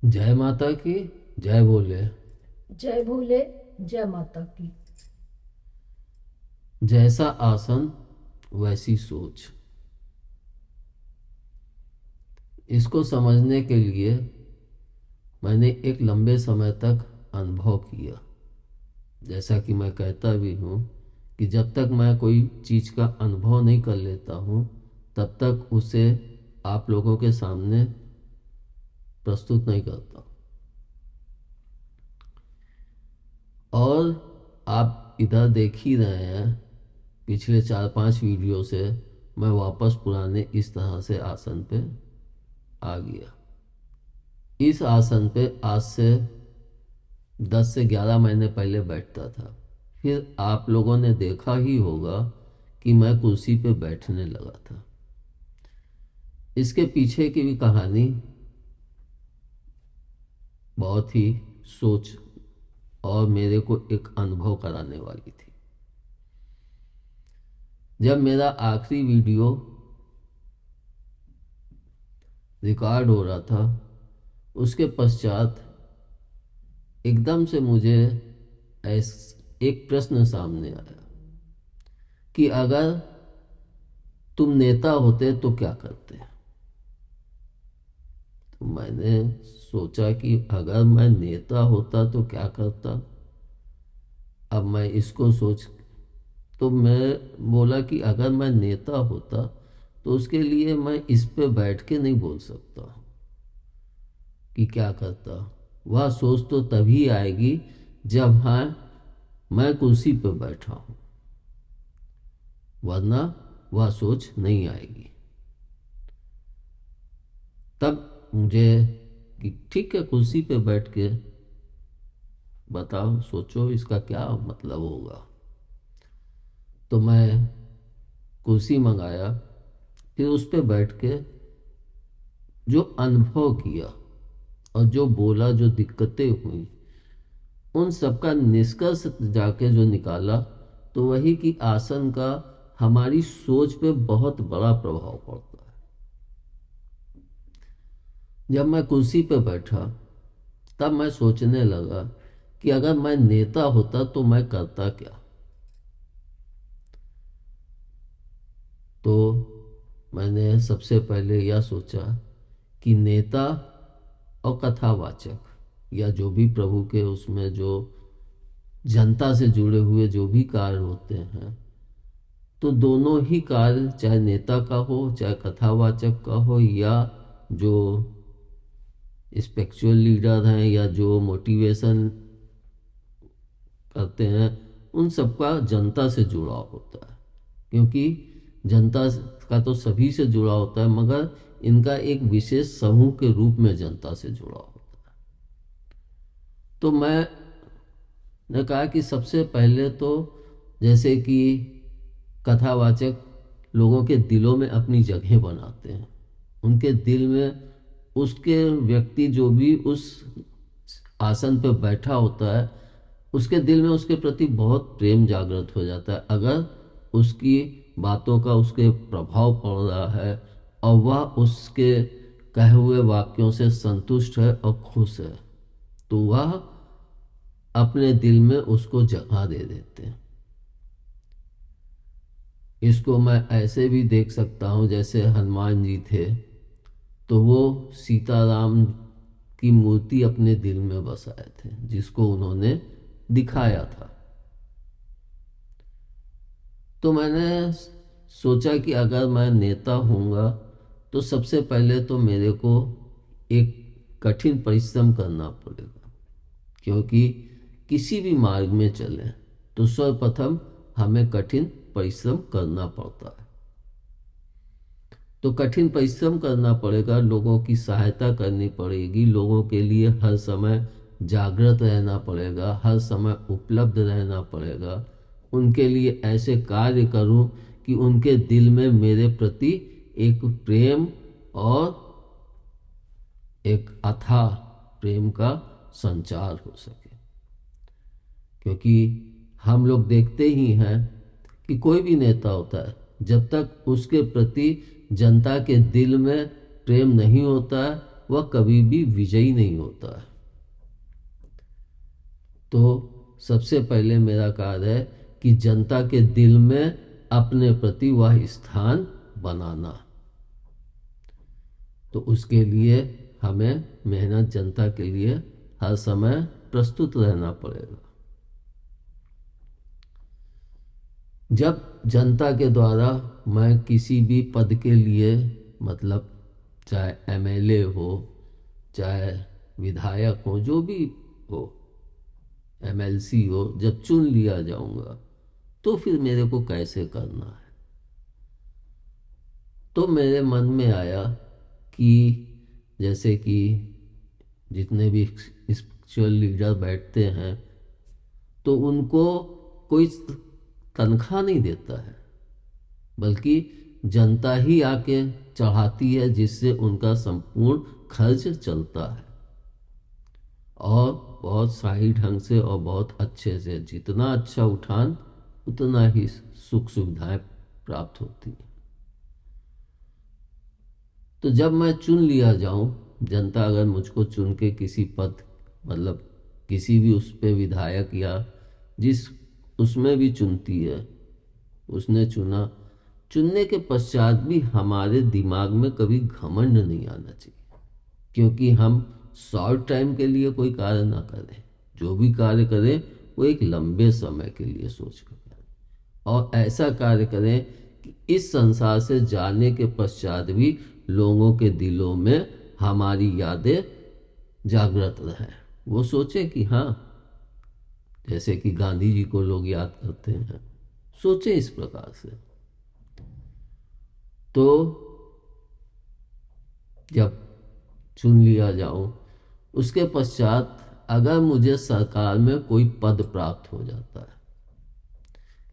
जय माता की। जय बोले। जय भोले। जय माता की। जैसा आसन वैसी सोच। इसको समझने के लिए मैंने एक लंबे समय तक अनुभव किया। जैसा कि मैं कहता भी हूँ कि जब तक मैं कोई चीज़ का अनुभव नहीं कर लेता हूँ तब तक उसे आप लोगों के सामने प्रस्तुत नहीं करता। और आप इधर देख ही रहे हैं, पिछले 4-5 वीडियो से मैं वापस पुराने इस तरह से आसन पे आ गया। इस आसन पे आज से 10 से 11 महीने पहले बैठता था। फिर आप लोगों ने देखा ही होगा कि मैं कुर्सी पे बैठने लगा था। इसके पीछे की भी कहानी बहुत ही सोच और मेरे को एक अनुभव कराने वाली थी। जब मेरा आखिरी वीडियो रिकॉर्ड हो रहा था उसके पश्चात एकदम से मुझे एक प्रश्न सामने आया कि अगर तुम नेता होते तो क्या करते। तो मैंने सोचा कि अगर मैं नेता होता तो क्या करता। अब मैं इसको सोच तो मैं बोला कि अगर मैं नेता होता तो उसके लिए मैं इस पे बैठ के नहीं बोल सकता कि क्या करता। वह सोच तो तभी आएगी जब हाँ मैं कुर्सी पे बैठा हूँ, वरना वह सोच नहीं आएगी। तब मुझे कि ठीक है कुर्सी पे बैठ के बताओ, सोचो इसका क्या मतलब होगा। तो मैं कुर्सी मंगाया, फिर उस पे बैठ के जो अनुभव किया और जो बोला, जो दिक्कतें हुई, उन सबका निष्कर्ष जाके जो निकाला तो वही कि आसन का हमारी सोच पे बहुत बड़ा प्रभाव पड़ता है। जब मैं कुर्सी पे बैठा तब मैं सोचने लगा कि अगर मैं नेता होता तो मैं करता क्या। तो मैंने सबसे पहले यह सोचा कि नेता और कथावाचक या जो भी प्रभु के उसमें जो जनता से जुड़े हुए जो भी कार्य होते हैं, तो दोनों ही कार्य चाहे नेता का हो चाहे कथावाचक का हो या जो स्पिरिचुअल लीडर हैं या जो मोटिवेशन करते हैं, उन सबका जनता से जुड़ाव होता है। क्योंकि जनता का तो सभी से जुड़ा होता है, मगर इनका एक विशेष समूह के रूप में जनता से जुड़ा होता है। तो मैंने कहा कि सबसे पहले तो जैसे कि कथावाचक लोगों के दिलों में अपनी जगह बनाते हैं, उनके दिल में उसके व्यक्ति जो भी उस आसन पर बैठा होता है उसके दिल में उसके प्रति बहुत प्रेम जागृत हो जाता है। अगर उसकी बातों का उसके प्रभाव पड़ रहा है और वह उसके कहे हुए वाक्यों से संतुष्ट है और खुश है, तो वह अपने दिल में उसको जगह दे देते हैं। इसको मैं ऐसे भी देख सकता हूँ, जैसे हनुमान जी थे तो वो सीताराम की मूर्ति अपने दिल में बसाए थे जिसको उन्होंने दिखाया था। तो मैंने सोचा कि अगर मैं नेता हूँगा तो सबसे पहले तो मेरे को एक कठिन परिश्रम करना पड़ेगा। क्योंकि किसी भी मार्ग में चलें तो सर्वप्रथम हमें कठिन परिश्रम करना पड़ता है। तो कठिन परिश्रम करना पड़ेगा, लोगों की सहायता करनी पड़ेगी, लोगों के लिए हर समय जागृत रहना पड़ेगा, हर समय उपलब्ध रहना पड़ेगा। उनके लिए ऐसे कार्य करूं कि उनके दिल में मेरे प्रति एक प्रेम और एक अथाह प्रेम का संचार हो सके। क्योंकि हम लोग देखते ही हैं कि कोई भी नेता होता है, जब तक उसके प्रति जनता के दिल में प्रेम नहीं होता है वह कभी भी विजयी नहीं होता है। तो सबसे पहले मेरा कार्य है कि जनता के दिल में अपने प्रति वह स्थान बनाना। तो उसके लिए हमें मेहनत जनता के लिए हर समय प्रस्तुत रहना पड़ेगा। जब जनता के द्वारा मैं किसी भी पद के लिए, मतलब चाहे एमएलए हो, चाहे विधायक हो, जो भी हो, एमएलसी हो, जब चुन लिया जाऊंगा तो फिर मेरे को कैसे करना है। तो मेरे मन में आया कि जैसे कि जितने भी स्पिरिचुअल लीडर बैठते हैं तो उनको कोई तनख्वाह नहीं देता है, बल्कि जनता ही आके चढ़ाती है, जिससे उनका संपूर्ण खर्च चलता है और बहुत सही ढंग से और बहुत अच्छे से। जितना अच्छा उठान उतना ही सुख सुविधाएं प्राप्त होती हैं। तो जब मैं चुन लिया जाऊं, जनता अगर मुझको चुन के किसी पद, मतलब किसी भी उस पे विधायक या जिस उसमें भी चुनती है, उसने चुना, चुनने के पश्चात भी हमारे दिमाग में कभी घमंड नहीं आना चाहिए, क्योंकि हम शॉर्ट टाइम के लिए कोई कार्य ना करें। जो भी कार्य करें वो एक लंबे समय के लिए सोच कर करें और ऐसा कार्य करें कि इस संसार से जाने के पश्चात भी लोगों के दिलों में हमारी यादें जागृत रहें। वो सोचे कि हाँ, जैसे कि गांधी जी को लोग याद करते हैं, सोचे इस प्रकार से। तो जब चुन लिया जाऊं, उसके पश्चात अगर मुझे सरकार में कोई पद प्राप्त हो जाता है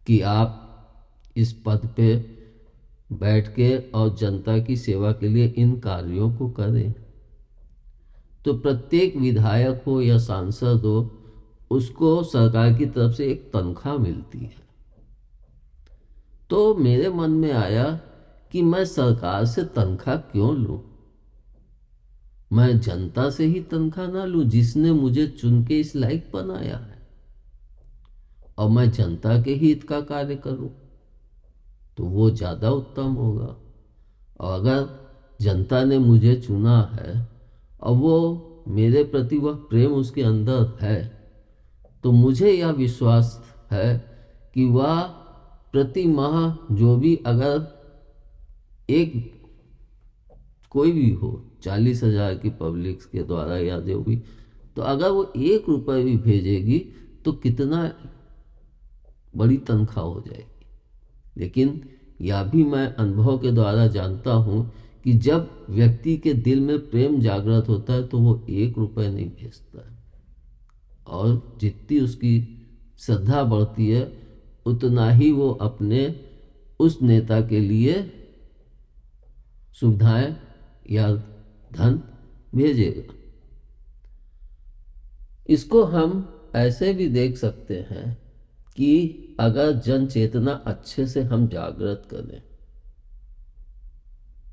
कि आप इस पद पे बैठ के और जनता की सेवा के लिए इन कार्यों को करें, तो प्रत्येक विधायक हो या सांसद हो, उसको सरकार की तरफ से एक तनख्वाह मिलती है। तो मेरे मन में आया कि मैं सरकार से तनख्वाह क्यों लूं, मैं जनता से ही तनख्वाह ना लूं, जिसने मुझे चुन के इस लायक बनाया है, और मैं जनता के हित का कार्य करूं तो वो ज्यादा उत्तम होगा। और अगर जनता ने मुझे चुना है और वो मेरे प्रति वह प्रेम उसके अंदर है, तो मुझे यह विश्वास है कि वह प्रति माह जो भी, अगर एक कोई भी हो 40,000 की पब्लिक के द्वारा या जो भी, तो अगर वो 1 रुपये भी भेजेगी तो कितना बड़ी तनख्वाह हो जाएगी। लेकिन यह भी मैं अनुभव के द्वारा जानता हूं कि जब व्यक्ति के दिल में प्रेम जागृत होता है तो वो 1 रुपये नहीं भेजता है, और जितनी उसकी श्रद्धा बढ़ती है उतना ही वो अपने उस नेता के लिए सुविधाएं या धन भेजेगा। इसको हम ऐसे भी देख सकते हैं कि अगर जन चेतना अच्छे से हम जागृत करें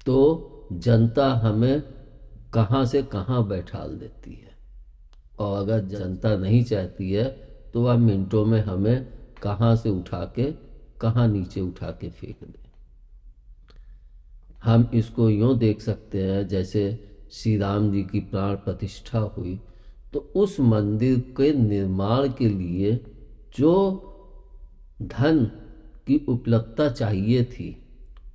तो जनता हमें कहां से कहां बैठाल देती है, और अगर जनता नहीं चाहती है तो वह मिनटों में हमें कहां से उठा के कहां नीचे उठा के फेंक दे। हम इसको यूं देख सकते हैं, जैसे श्री राम जी की प्राण प्रतिष्ठा हुई तो उस मंदिर के निर्माण के लिए जो धन की उपलब्धता चाहिए थी,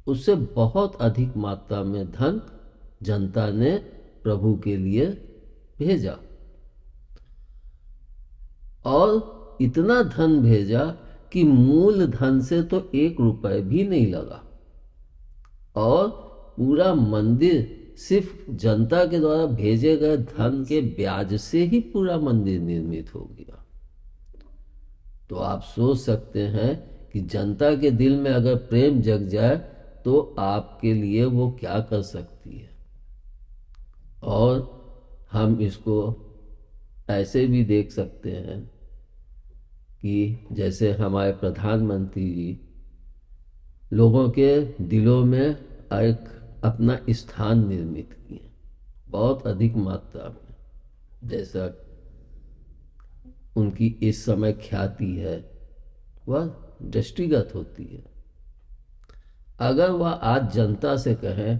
उससे बहुत अधिक मात्रा में धन जनता ने प्रभु के लिए भेजा, और इतना धन भेजा कि मूल धन से तो 1 रुपये भी नहीं लगा, और पूरा मंदिर सिर्फ जनता के द्वारा भेजे गए धन के ब्याज से ही पूरा मंदिर निर्मित हो गया। तो आप सोच सकते हैं कि जनता के दिल में अगर प्रेम जग जाए तो आपके लिए वो क्या कर सकती है। और हम इसको ऐसे भी देख सकते हैं कि जैसे हमारे प्रधानमंत्री जी लोगों के दिलों में एक अपना स्थान निर्मित किए, बहुत अधिक मात्रा में, जैसा उनकी इस समय ख्याति है वह दृष्टिगत होती है। अगर वह आज जनता से कहें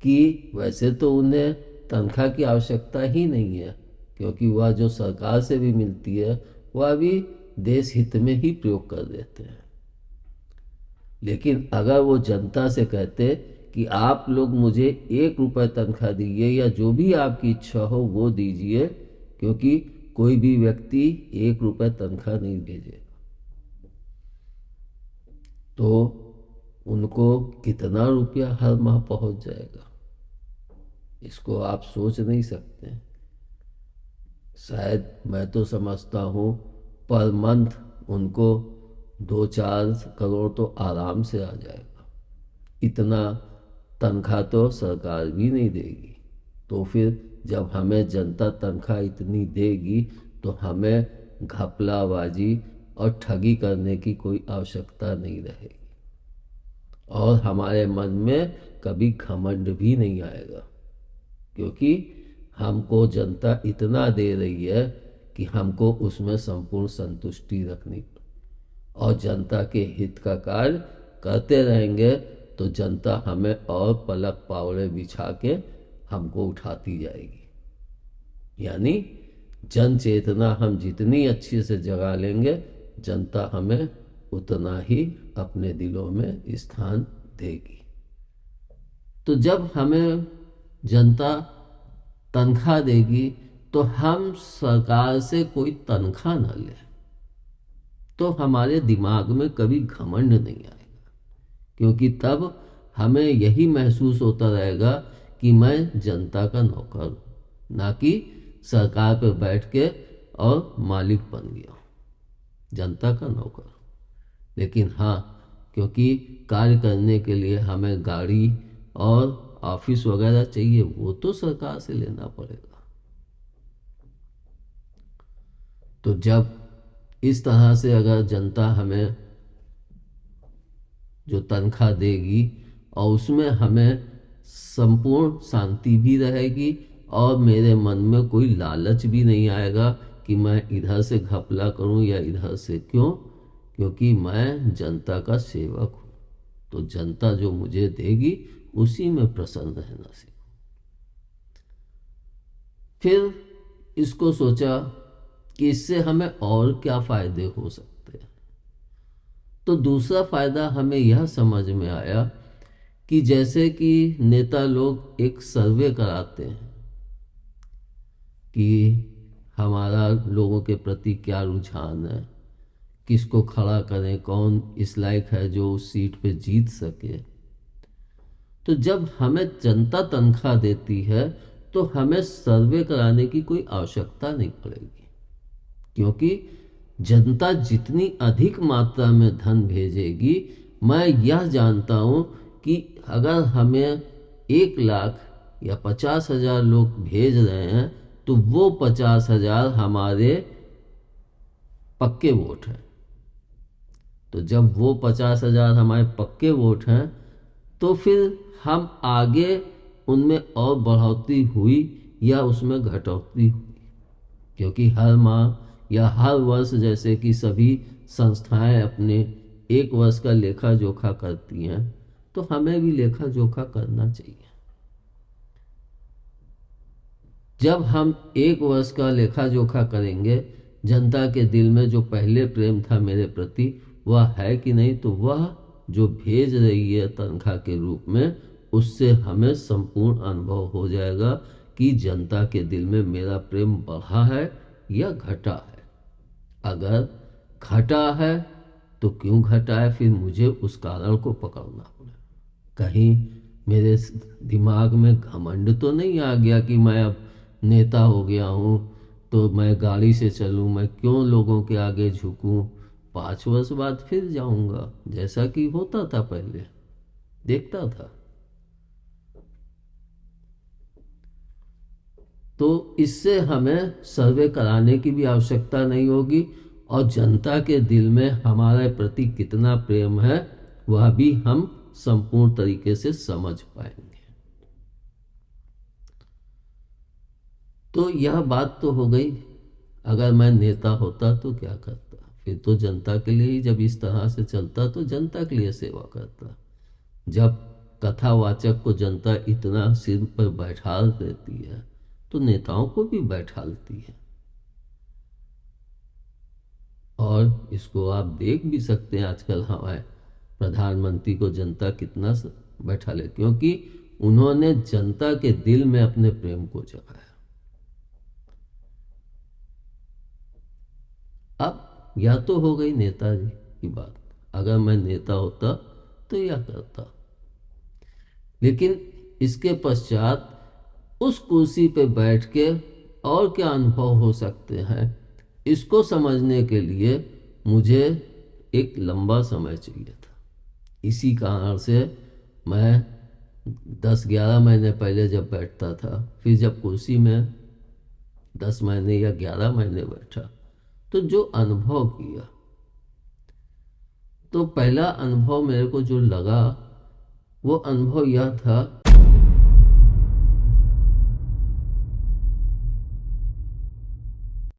कि वैसे तो उन्हें तनख्वाह की आवश्यकता ही नहीं है, क्योंकि वह जो सरकार से भी मिलती है वह भी देश हित में ही प्रयोग कर देते हैं, लेकिन अगर वो जनता से कहते कि आप लोग मुझे 1 रुपये तनख्वाह दीजिए या जो भी आपकी इच्छा हो वो दीजिए, क्योंकि कोई भी व्यक्ति 1 रुपये तनख्वाह नहीं भेजेगा, तो उनको कितना रुपया हर माह पहुंच जाएगा, इसको आप सोच नहीं सकते। शायद मैं तो समझता हूँ पर मंथ उनको 2-4 करोड़ तो आराम से आ जाएगा। इतना तनख्वाह तो सरकार भी नहीं देगी, तो फिर जब हमें जनता तनख्वाह इतनी देगी तो हमें घपलाबाजी और ठगी करने की कोई आवश्यकता नहीं रहेगी, और हमारे मन में कभी घमंड भी नहीं आएगा, क्योंकि हमको जनता इतना दे रही है कि हमको उसमें संपूर्ण संतुष्टि रखनी, और जनता के हित का कार्य करते रहेंगे तो जनता हमें और पलक पावड़े बिछा के हमको उठाती जाएगी। यानी जन चेतना हम जितनी अच्छे से जगा लेंगे, जनता हमें उतना ही अपने दिलों में स्थान देगी। तो जब हमें जनता तनख्वाह देगी तो हम सरकार से कोई तनख्वाह न लें, तो हमारे दिमाग में कभी घमंड नहीं आएगा, क्योंकि तब हमें यही महसूस होता रहेगा कि मैं जनता का नौकर हूँ, ना कि सरकार पर बैठ के और मालिक बन गया, जनता का नौकर। लेकिन हाँ, क्योंकि कार्य करने के लिए हमें गाड़ी और ऑफिस वगैरह चाहिए, वो तो सरकार से लेना पड़ेगा। तो जब इस तरह से अगर जनता हमें जो तनख्वाह देगी और उसमें हमें संपूर्ण शांति भी रहेगी और मेरे मन में कोई लालच भी नहीं आएगा कि मैं इधर से घपला करूं या इधर से, क्यों? क्योंकि मैं जनता का सेवक हूं, तो जनता जो मुझे देगी उसी में प्रसन्न रहना सीखो। फिर इसको सोचा कि इससे हमें और क्या फायदे हो सकते हैं। तो दूसरा फायदा हमें यह समझ में आया कि जैसे कि नेता लोग एक सर्वे कराते हैं कि हमारा लोगों के प्रति क्या रुझान है, किसको खड़ा करें, कौन इस लायक है जो उस सीट पे जीत सके। तो जब हमें जनता तनख्वाह देती है तो हमें सर्वे कराने की कोई आवश्यकता नहीं पड़ेगी, क्योंकि जनता जितनी अधिक मात्रा में धन भेजेगी, मैं यह जानता हूं कि अगर हमें 1 लाख या 50,000 लोग भेज रहे हैं तो वो 50,000 हमारे पक्के वोट हैं। तो जब वो 50,000 हमारे पक्के वोट हैं तो फिर हम आगे उनमें और बढ़ोतरी हुई या उसमें घटोतरी हुई, क्योंकि हर माह या हर वर्ष जैसे कि सभी संस्थाएं अपने 1 वर्ष का लेखा जोखा करती हैं, तो हमें भी लेखा जोखा करना चाहिए। जब हम 1 वर्ष का लेखा जोखा करेंगे, जनता के दिल में जो पहले प्रेम था मेरे प्रति वह है कि नहीं, तो वह जो भेज रही है तनख्वाह के रूप में, उससे हमें संपूर्ण अनुभव हो जाएगा कि जनता के दिल में मेरा प्रेम बढ़ा है या घटा है। अगर घटा है तो क्यों घटा है, फिर मुझे उस कारण को पकड़ना पड़ेगा। कहीं मेरे दिमाग में घमंड तो नहीं आ गया कि मैं अब नेता हो गया हूँ तो मैं गाड़ी से चलूँ, मैं क्यों लोगों के आगे झुकूँ, 5 वर्ष बाद फिर जाऊंगा, जैसा कि होता था पहले देखता था। तो इससे हमें सर्वे कराने की भी आवश्यकता नहीं होगी और जनता के दिल में हमारे प्रति कितना प्रेम है वह भी हम संपूर्ण तरीके से समझ पाएंगे। तो यह बात तो हो गई, अगर मैं नेता होता तो क्या करता। फिर तो जनता के लिए ही, जब इस तरह से चलता तो जनता के लिए सेवा करता। जब कथावाचक को जनता इतना सिर पर बैठाल देती है तो नेताओं को भी बैठालती है। और इसको आप देख भी सकते हैं, आजकल हमारे प्रधानमंत्री को जनता कितना बैठा ले, क्योंकि उन्होंने जनता के दिल में अपने प्रेम को जगाया। अब यह तो हो गई नेताजी की बात, अगर मैं नेता होता तो यह करता। लेकिन इसके पश्चात उस कुर्सी पे बैठ के और क्या अनुभव हो सकते हैं, इसको समझने के लिए मुझे एक लंबा समय चाहिए था। इसी कारण से मैं 10-11 महीने पहले जब बैठता था, फिर जब कुर्सी में 10 महीने या 11 महीने बैठा, तो जो अनुभव किया, तो पहला अनुभव मेरे को जो लगा वो अनुभव यह था